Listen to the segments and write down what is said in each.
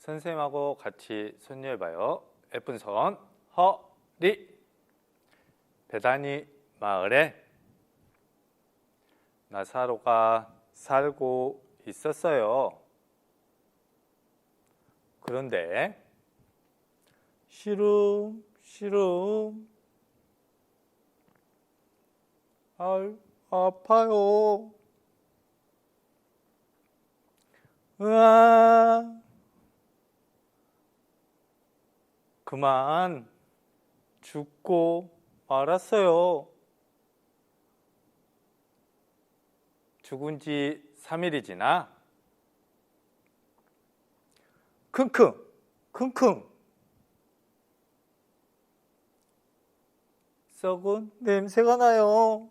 선생님하고 같이 손녀해봐요. 예쁜 손, 허리. 베다니 마을에 나사로가 살고 있었어요. 그런데 시름 아파요. 으아, 그만 죽고 말았어요. 죽은 지 3일이 지나 킁킁 썩은 냄새가 나요.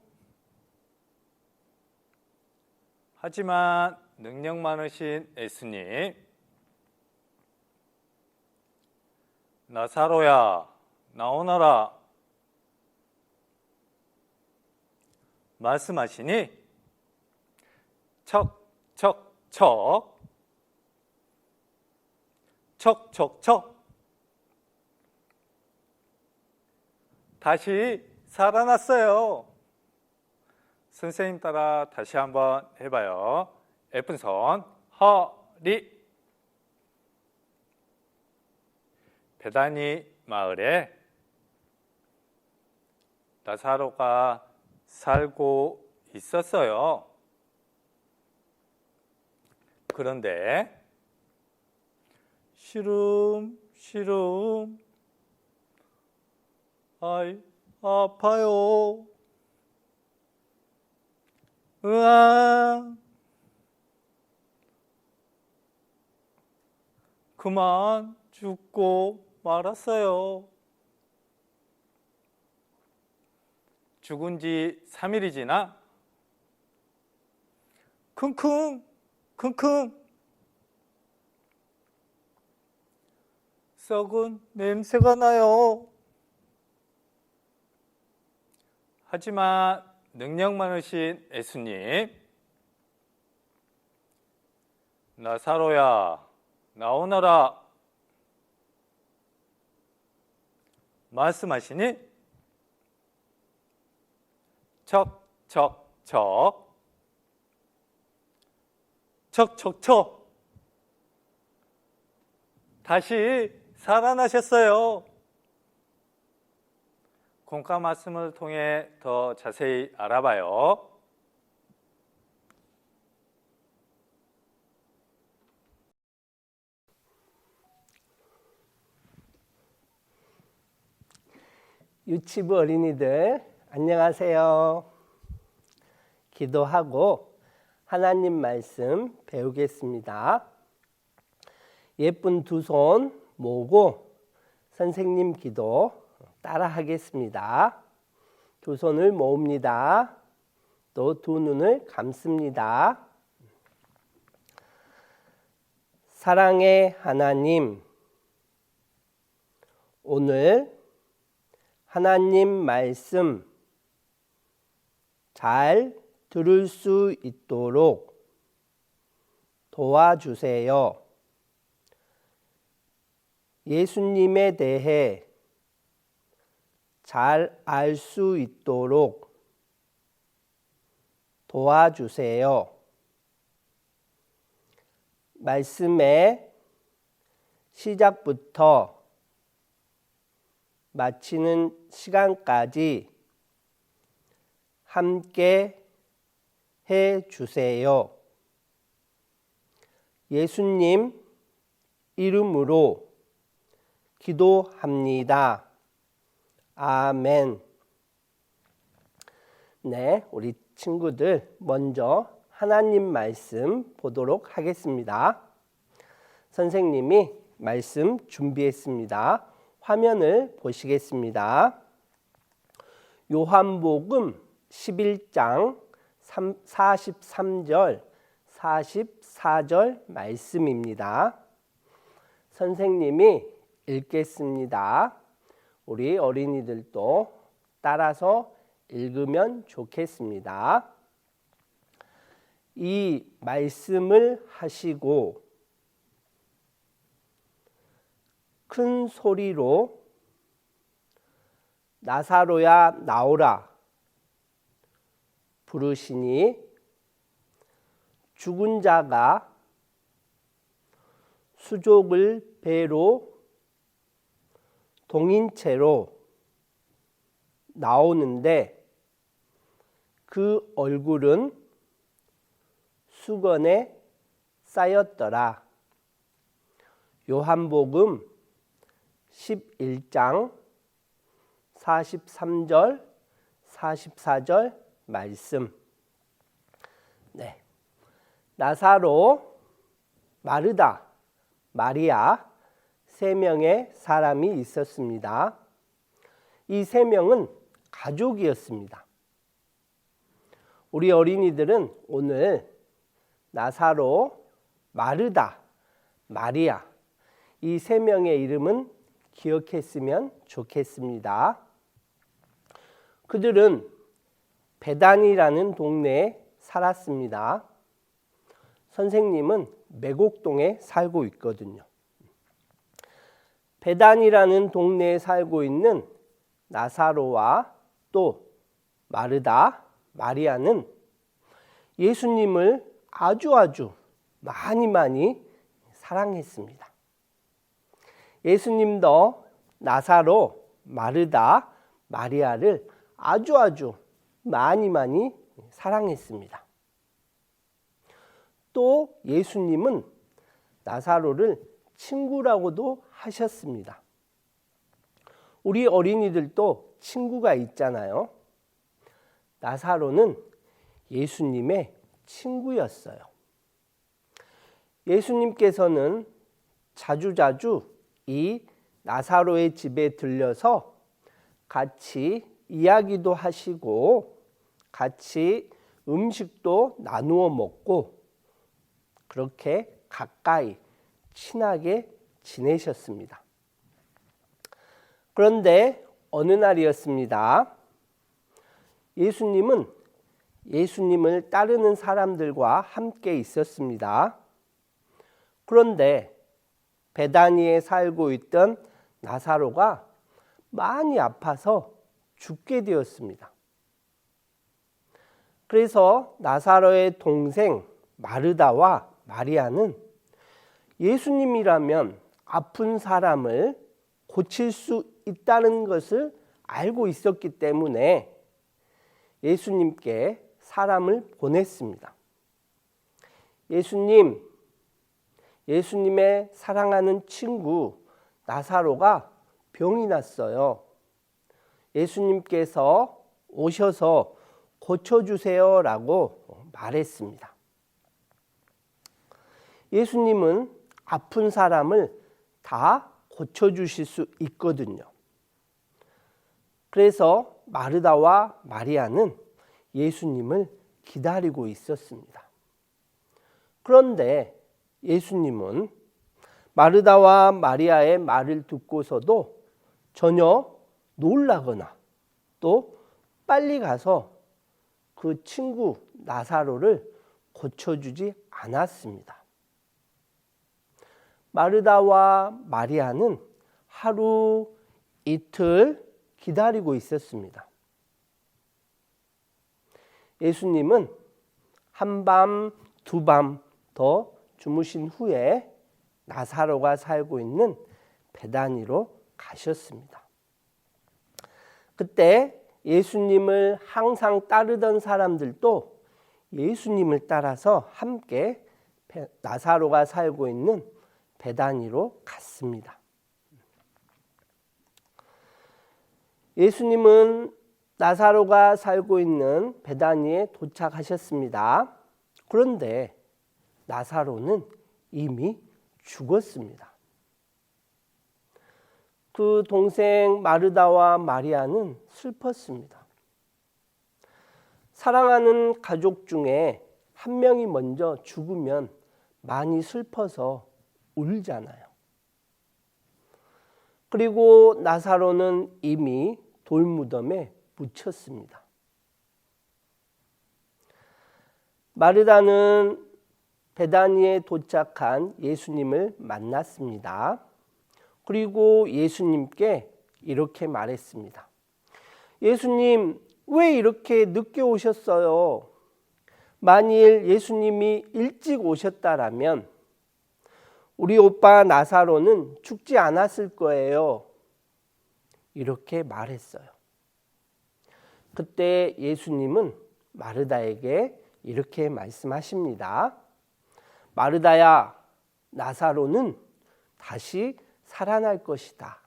하지만 능력 많으신 예수님, 나사로야 나오너라 말씀하시니 척척척 다시 살아났어요. 선생님 따라 다시 한번 해봐요. 예쁜 손, 허리. 베다니 마을에 나사로가 살고 있었어요. 그런데 시름 아파요. 으아, 그만 죽고 말았어요. 죽은 지 3일이 지나 킁킁 썩은 냄새가 나요. 하지만 능력 많으신 예수님, 나사로야 나오너라 말씀하시니 척척척 다시 살아나셨어요. 공과 말씀을 통해 더 자세히 알아봐요. 유치부 어린이들 안녕하세요. 기도하고 하나님 말씀 배우겠습니다. 예쁜 두 손 모으고 선생님 기도 따라 하겠습니다. 두 손을 모읍니다. 또 두 눈을 감습니다. 사랑의 하나님, 오늘 하나님 말씀 잘 들을 수 있도록 도와주세요. 예수님에 대해 잘 알 수 있도록 도와주세요. 말씀의 시작부터 마치는 시간까지 함께 해 주세요. 예수님 이름으로 기도합니다. 아멘. 네, 우리 친구들 먼저 하나님 말씀 보도록 하겠습니다. 선생님이 말씀 준비했습니다. 화면을 보시겠습니다. 요한복음 11장 43절, 44절 말씀입니다. 선생님이 읽겠습니다. 우리 어린이들도 따라서 읽으면 좋겠습니다. 이 말씀을 하시고 큰 소리로 나사로야 나오라 부르시니 죽은 자가 수족을 배로 동인 채로 나오는데 그 얼굴은 수건에 쌓였더라. 요한복음 11장 43절 44절 말씀. 네. 나사로, 마르다, 마리아 세 명의 사람이 있었습니다. 이 세 명은 가족이었습니다. 우리 어린이들은 오늘 나사로, 마르다, 마리아 이 세 명의 이름은 기억했으면 좋겠습니다. 그들은 베단이라는 동네에 살았습니다. 선생님은 매곡동에 살고 있거든요. 베단이라는 동네에 살고 있는 나사로와 또 마르다, 마리아는 예수님을 아주 많이 사랑했습니다. 예수님도 나사로, 마르다, 마리아를 아주 많이 사랑했습니다. 또 예수님은 나사로를 친구라고도 하셨습니다. 우리 어린이들도 친구가 있잖아요. 나사로는 예수님의 친구였어요. 예수님께서는 자주자주 이 나사로의 집에 들려서 같이 이야기도 하시고 같이 음식도 나누어 먹고 그렇게 가까이 친하게 지내셨습니다. 그런데 어느 날이었습니다. 예수님은 예수님을 따르는 사람들과 함께 있었습니다. 그런데 베다니에 살고 있던 나사로가 많이 아파서 죽게 되었습니다. 그래서 나사로의 동생 마르다와 마리아는 예수님이라면 아픈 사람을 고칠 수 있다는 것을 알고 있었기 때문에 예수님께 사람을 보냈습니다. 예수님의 사랑하는 친구 나사로가 병이 났어요. 예수님께서 오셔서 고쳐주세요 라고 말했습니다. 예수님은 아픈 사람을 다 고쳐주실 수 있거든요. 그래서 마르다와 마리아는 예수님을 기다리고 있었습니다. 그런데 예수님은 마르다와 마리아의 말을 듣고서도 전혀 놀라거나 또 빨리 가서 그 친구 나사로를 고쳐주지 않았습니다. 마르다와 마리아는 하루 이틀 기다리고 있었습니다. 예수님은 한밤 두밤 더 주무신 후에 나사로가 살고 있는 베다니로 가셨습니다. 그때 예수님을 항상 따르던 사람들도 예수님을 따라서 함께 나사로가 살고 있는 베다니로 갔습니다. 예수님은 나사로가 살고 있는 베다니에 도착하셨습니다. 그런데 나사로는 이미 죽었습니다. 그 동생 마르다와 마리아는 슬펐습니다. 사랑하는 가족 중에 한 명이 먼저 죽으면 많이 슬퍼서 울잖아요. 그리고 나사로는 이미 돌무덤에 묻혔습니다. 마르다는 베다니에 도착한 예수님을 만났습니다. 그리고 예수님께 이렇게 말했습니다. 예수님, 왜 이렇게 늦게 오셨어요? 만일 예수님이 일찍 오셨다라면 우리 오빠 나사로는 죽지 않았을 거예요. 이렇게 말했어요. 그때 예수님은 마르다에게 이렇게 말씀하십니다. 마르다야, 나사로는 다시 살아날 것이다.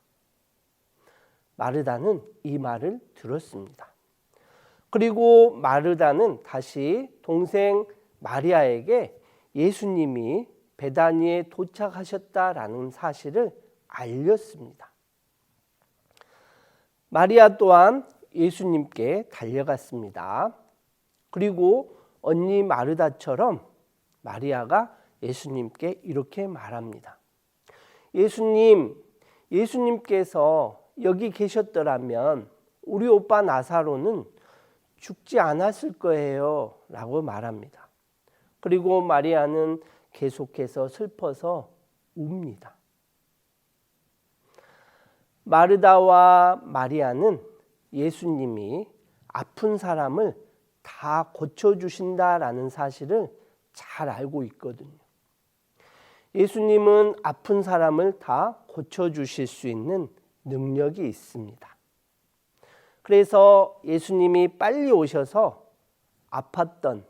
마르다는 이 말을 들었습니다. 그리고 마르다는 다시 동생 마리아에게 예수님이 베다니에 도착하셨다라는 사실을 알렸습니다. 마리아 또한 예수님께 달려갔습니다. 그리고 언니 마르다처럼 마리아가 예수님께 이렇게 말합니다. 예수님께서 여기 계셨더라면 우리 오빠 나사로는 죽지 않았을 거예요 라고 말합니다. 그리고 마리아는 계속해서 슬퍼서 웁니다. 마르다와 마리아는 예수님이 아픈 사람을 다 고쳐주신다라는 사실을 잘 알고 있거든요. 예수님은 아픈 사람을 다 고쳐주실 수 있는 능력이 있습니다. 그래서 예수님이 빨리 오셔서 아팠던,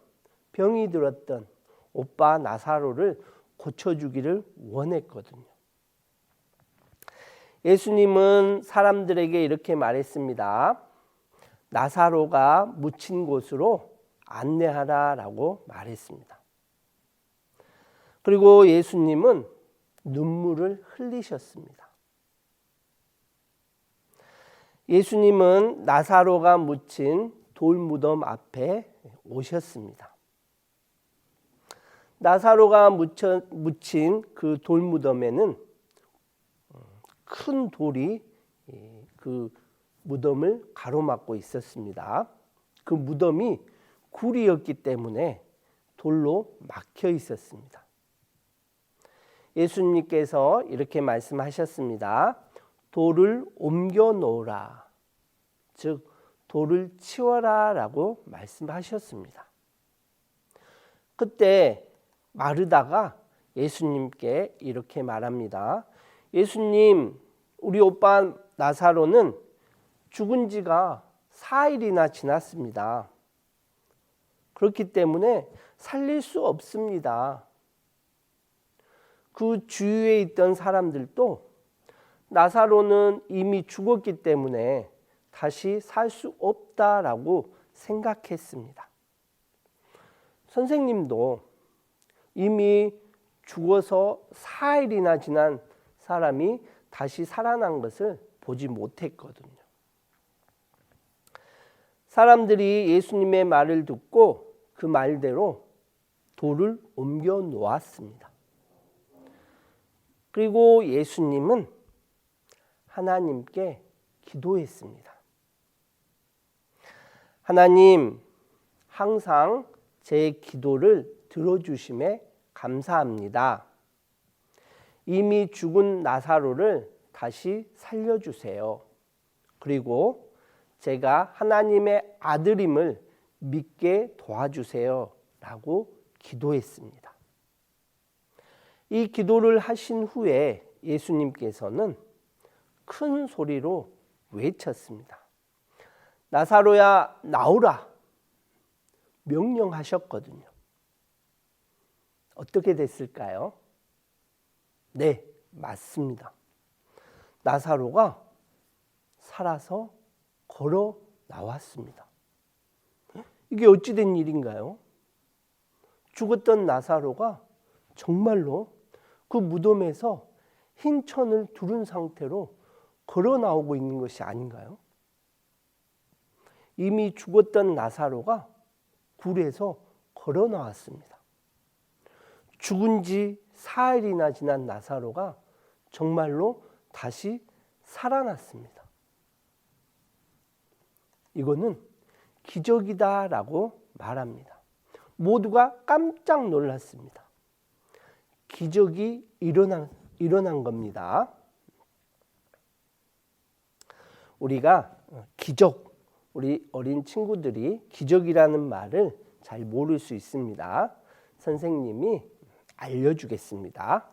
병이 들었던 오빠 나사로를 고쳐주기를 원했거든요. 예수님은 사람들에게 이렇게 말했습니다. 나사로가 묻힌 곳으로 안내하라라고 말했습니다. 그리고 예수님은 눈물을 흘리셨습니다. 예수님은 나사로가 묻힌 돌무덤 앞에 오셨습니다. 나사로가 묻힌 그 돌무덤에는 큰 돌이 그 무덤을 가로막고 있었습니다. 그 무덤이 굴이었기 때문에 돌로 막혀 있었습니다. 예수님께서 이렇게 말씀하셨습니다. 돌을 옮겨 놓으라. 즉 돌을 치워라 라고 말씀하셨습니다. 그때 마르다가 예수님께 이렇게 말합니다. 예수님, 우리 오빠 나사로는 죽은 지가 4일이나 지났습니다. 그렇기 때문에 살릴 수 없습니다. 그 주위에 있던 사람들도 나사로는 이미 죽었기 때문에 다시 살 수 없다라고 생각했습니다. 선생님도 이미 죽어서 4일이나 지난 사람이 다시 살아난 것을 보지 못했거든요. 사람들이 예수님의 말을 듣고 그 말대로 돌을 옮겨 놓았습니다. 그리고 예수님은 하나님께 기도했습니다. 하나님, 항상 제 기도를 들어주심에 감사합니다. 이미 죽은 나사로를 다시 살려주세요. 그리고 제가 하나님의 아들임을 믿게 도와주세요. 라고 기도했습니다. 이 기도를 하신 후에 예수님께서는 큰 소리로 외쳤습니다. 나사로야, 나오라. 명령하셨거든요. 어떻게 됐을까요? 네, 맞습니다. 나사로가 살아서 걸어 나왔습니다. 이게 어찌된 일인가요? 죽었던 나사로가 정말로 그 무덤에서 흰 천을 두른 상태로 걸어 나오고 있는 것이 아닌가요? 이미 죽었던 나사로가 굴에서 걸어 나왔습니다. 죽은 지 4일이나 지난 나사로가 정말로 다시 살아났습니다. 이거는 기적이다라고 말합니다. 모두가 깜짝 놀랐습니다. 기적이 일어난 겁니다. 우리가 기적, 우리 어린 친구들이 기적이라는 말을 잘 모를 수 있습니다. 선생님이 알려주겠습니다.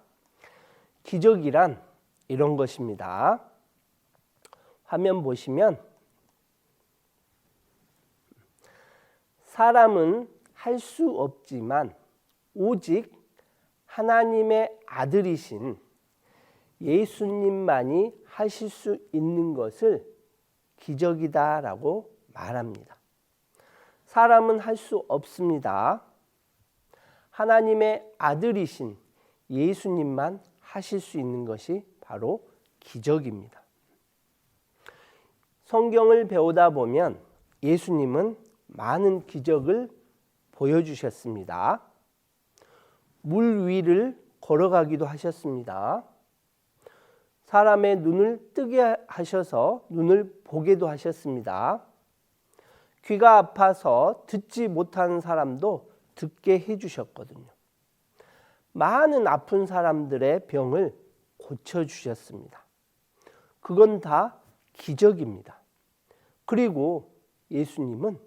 기적이란 이런 것입니다. 화면 보시면 사람은 할 수 없지만 오직 하나님의 아들이신 예수님만이 하실 수 있는 것을 기적이다라고 말합니다. 사람은 할 수 없습니다. 하나님의 아들이신 예수님만 하실 수 있는 것이 바로 기적입니다. 성경을 배우다 보면 예수님은 많은 기적을 보여주셨습니다. 물 위를 걸어가기도 하셨습니다. 사람의 눈을 뜨게 하셔서 눈을 보게도 하셨습니다. 귀가 아파서 듣지 못하는 사람도 듣게 해주셨거든요. 많은 아픈 사람들의 병을 고쳐주셨습니다. 그건 다 기적입니다. 그리고 예수님은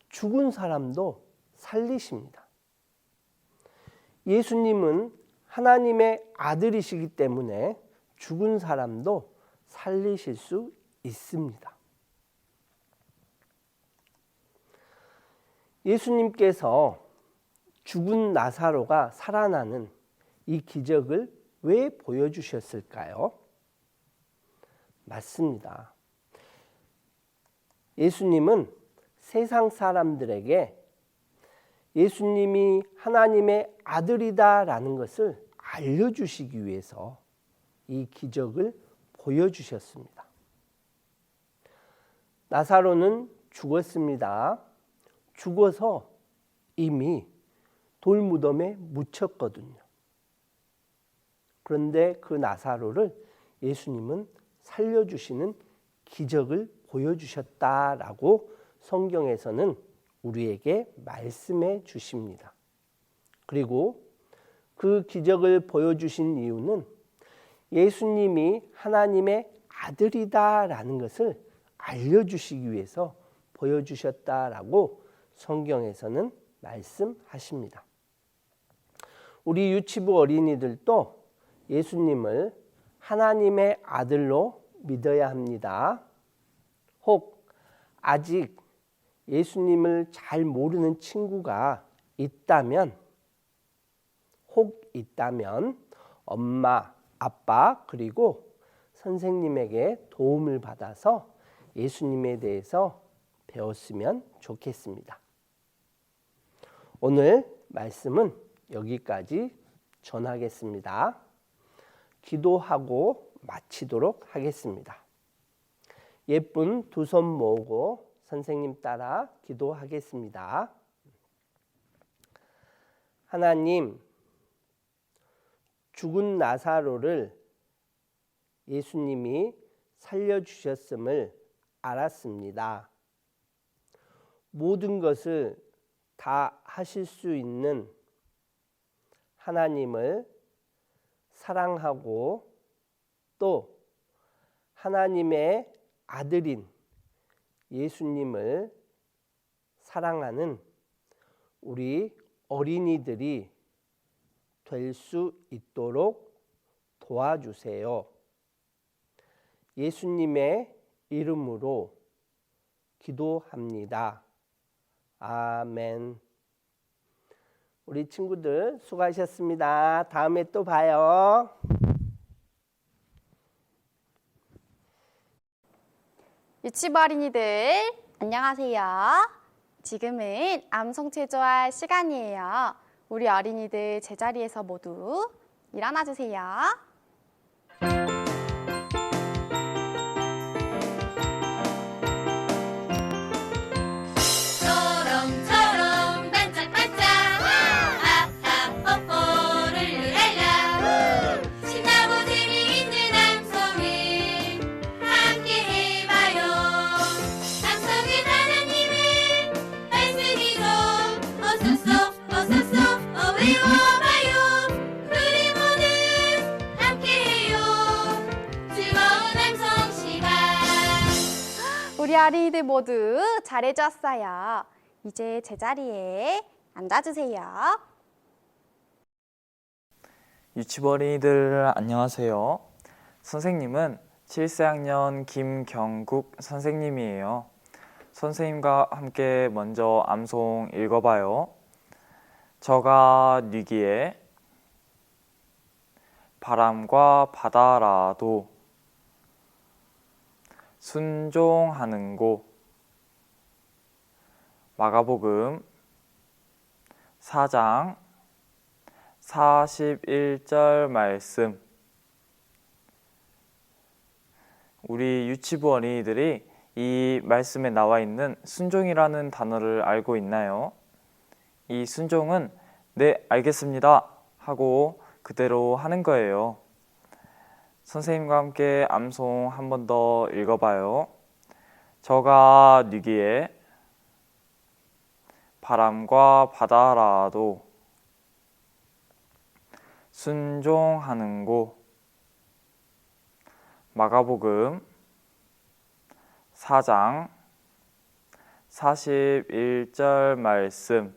죽은 사람도 살리십니다. 예수님은 하나님의 아들이시기 때문에 죽은 사람도 살리실 수 있습니다. 예수님께서 죽은 나사로가 살아나는 이 기적을 왜 보여주셨을까요? 맞습니다. 예수님은 세상 사람들에게 예수님이 하나님의 아들이다라는 것을 알려주시기 위해서 이 기적을 보여주셨습니다. 나사로는 죽었습니다. 죽어서 이미 돌무덤에 묻혔거든요. 그런데 그 나사로를 예수님은 살려주시는 기적을 보여주셨다라고 성경에서는 우리에게 말씀해 주십니다. 그리고 그 기적을 보여주신 이유는 예수님이 하나님의 아들이다라는 것을 알려주시기 위해서 보여주셨다라고 성경에서는 말씀하십니다. 우리 유치부 어린이들도 예수님을 하나님의 아들로 믿어야 합니다. 혹 아직 예수님을 잘 모르는 친구가 있다면, 엄마, 아빠 그리고 선생님에게 도움을 받아서 예수님에 대해서 배웠으면 좋겠습니다. 오늘 말씀은 여기까지 전하겠습니다. 기도하고 마치도록 하겠습니다. 예쁜 두 손 모으고 선생님 따라 기도하겠습니다. 하나님, 죽은 나사로를 예수님이 살려주셨음을 알았습니다. 모든 것을 다 하실 수 있는 하나님을 사랑하고 또 하나님의 아들인 예수님을 사랑하는 우리 어린이들이 될 수 있도록 도와주세요. 예수님의 이름으로 기도합니다. 아멘. 우리 친구들 수고하셨습니다. 다음에 또 봐요. 유치부 어린이들 안녕하세요. 지금은 암송 체조할 시간이에요. 우리 어린이들 제자리에서 모두 일어나 주세요. 초롱초롱 반짝반짝 아하 뽀뽀를 룰랄라 신나고 재미있는 암송을 함께 해봐요. 암송은 하나님의 말씀이죠. 어서서 외워봐요. 우리 모두 함께 해요. 어린이들 모두 잘해주었어요. 이제 제자리에 앉아주세요. 유치부 어린이들 안녕하세요. 선생님은 7세학년 김경국 선생님이에요. 선생님과 함께 먼저 암송 읽어봐요. 저가 뉘기에 바람과 바다라도 순종하는고. 마가복음 4장 41절 말씀. 우리 유치부 어린이들이 이 말씀에 나와 있는 순종이라는 단어를 알고 있나요? 이 순종은 네, 알겠습니다 하고 그대로 하는 거예요. 선생님과 함께 암송 한 번 더 읽어봐요. 저가 뉘기에 바람과 바다라도 순종하는고. 마가복음 4장 41절 말씀.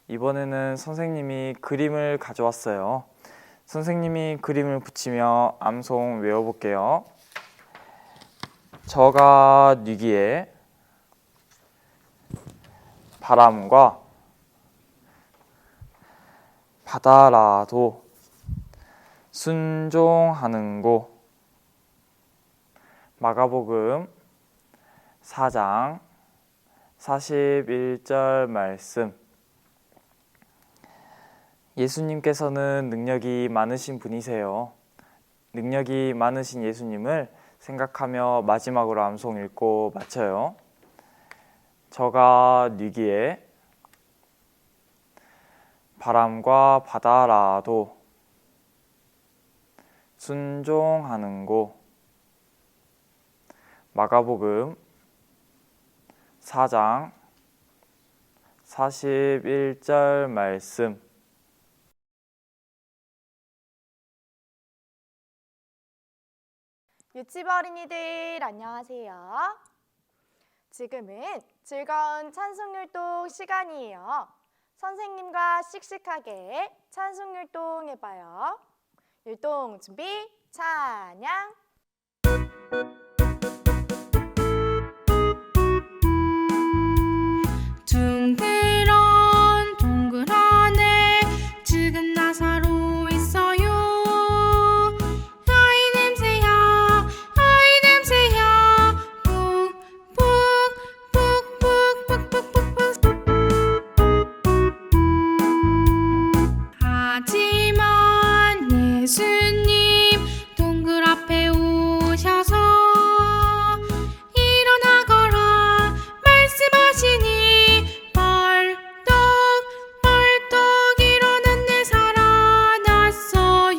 이번에는 선생님이 그림을 가져왔어요. 선생님이 그림을 붙이며 암송 외워볼게요. 저가 뉘기에 바람과 바다라도 순종하는고. 마가복음 4장 41절 말씀. 예수님께서는 능력이 많으신 분이세요. 능력이 많으신 예수님을 생각하며 마지막으로 암송 읽고 마쳐요. 저가 뉘기에 바람과 바다라도 순종하는고. 마가복음 4장 41절 말씀. 유치부 어린이들 안녕하세요. 지금은 즐거운 찬송율동 시간이에요. 선생님과 씩씩하게 찬송율동 해봐요. 율동 준비, 찬양. 둥그런 동굴 안에 죽은 나사로 있어요. 아이 냄새야, 아이 냄새야. 하지만 예수님 동굴 앞에 오셔서 일어나거라 말씀하시니 벌떡 일어났네. 살아났어요.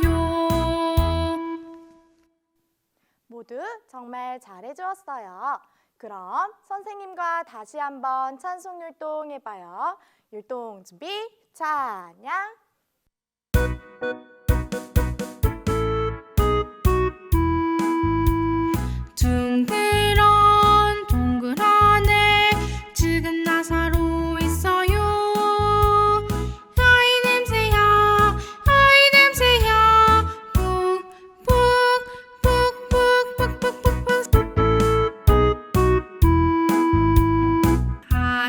모두 정말 잘해주었어요. 그럼 선생님과 다시 한번 찬송율동 해봐요. 율동 준비, 찬양. 둥그런 동굴 안에 죽은 나사로 있어요. 아이 냄새야, 아이 냄새야.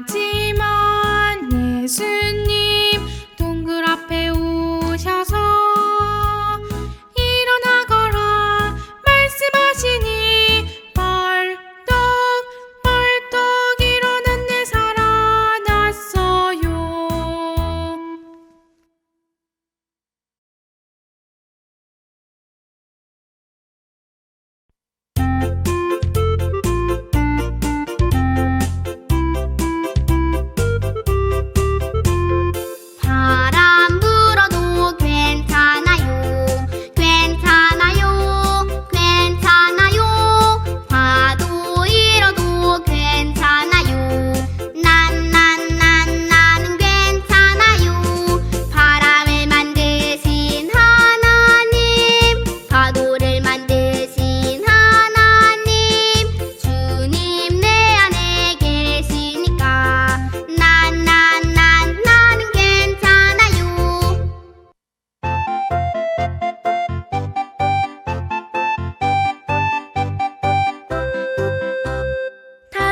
하지만 예수님 동굴 앞에 오셔서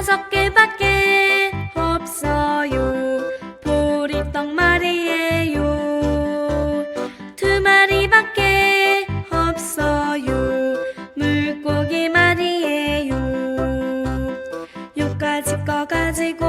5개밖에 없어요. 보리떡 말이에요. 2마리밖에 없어요. 물고기 말이에요. 요까지 거 가지고